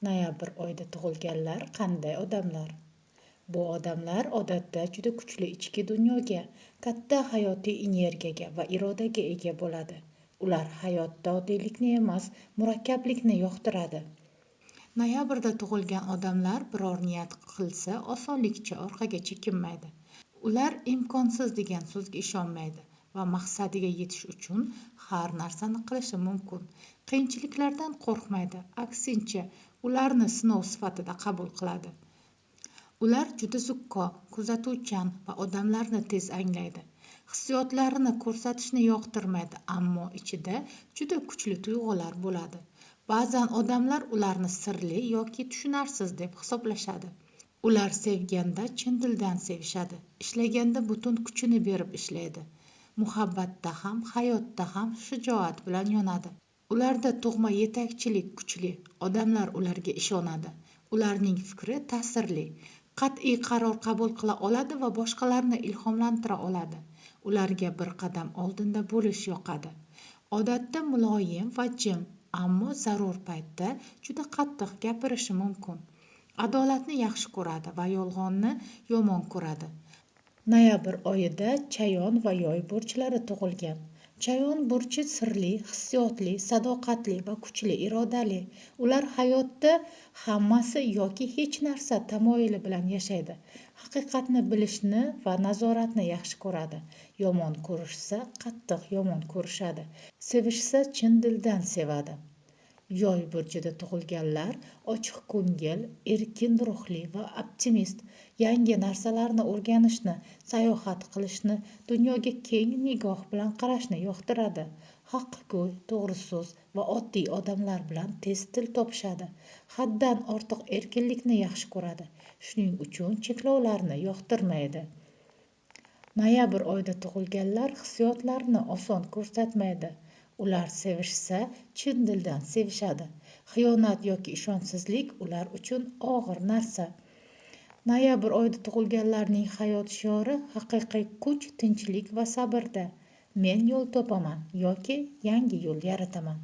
Noyabr oyida tug'ilganlar qanday odamlar? Bu odamlar odatda juda kuchli ichki dunyoga, katta hayotiy energiyaga va irodaga ega bo'ladi. Ular hayotda oddiylikni emas, murakkablikni yoqtiradi. Noyabrda tug'ilgan odamlar biror niyat qilsa osonlikcha orqaga chekinmaydi. Ular imkonsiz degan so'zga ishonmaydi va maqsadiga yetish uchun har narsani qilishi mumkin. Qiyinchiliklardan qo'rqmaydi, aksincha, ularni sinov sifatida qabul qiladi. Ular juda zukko, kuzatuvchan va odamlarni tez anglaydi. Hissiyotlarini ko'rsatishni yoqtirmaydi, ammo ichida juda kuchli tuyg'ular bo'ladi. Ba'zan odamlar ularni sirli yoki tushunarsiz deb hisoblashadi. Ular sevganda chin dildan sevishadi, ishlaganda butun kuchini berib ishlaydi. Muhabbatda ham, hayotda ham shijoat bilan yonadi. Ularda tug'ma yetakchilik kuchli, odamlar ularga ishonadi. Ularning fikri ta'sirli, qat'iy qaror qabul qila oladi va boshqalarni ilhomlantira oladi. Ularga bir qadam oldinda bo'lish yoqadi. Odatda muloyim va jim, ammo zarur paytda juda qattiq gapirishi mumkin. Adolatni yaxshi ko'radi va yolg'onni yomon ko'radi. Noyabr oyida chayon va yoy burchlari tug'ilgan. Chayon burchi sirli, hissiyotli, sadoqatli va kuchli irodali. Ular hayotda hammasi yoki hech narsa tamoyili bilan yashaydi. Haqiqatni bilishni va nazoratni yaxshi ko'radi. Yomon ko'rishsa qattiq yomon ko'rishadi. Sevishsa chin dildan sevadi. Yoy burchida tug'ilganlar ochiq ko'ngil, erkin ruhli va optimist. Yangi narsalarni o'rganishni, sayohat qilishni, dunyoga keng nigoh bilan qarashni yoqtiradi. Haqqgo'y, to'g'ri so'z va oddiy odamlar bilan tez til topishadi. Haddan ortiq erkinlikni yaxshi ko'radi. Shuning uchun cheklovlarni yoqtirmaydi. Noyabr oyida tug'ilganlar hissiyotlarini oson ko'rsatmaydi. Ular sevishsa chin dildan sevishadi. Xiyonat yoki ishonchsizlik ular uchun og'ir narsa. Noyabr oyida tug'ilganlarning hayot shiori haqiqiy kuch, tinchlik va sabrda. Men yo'l topaman yoki yangi yo'l yarataman.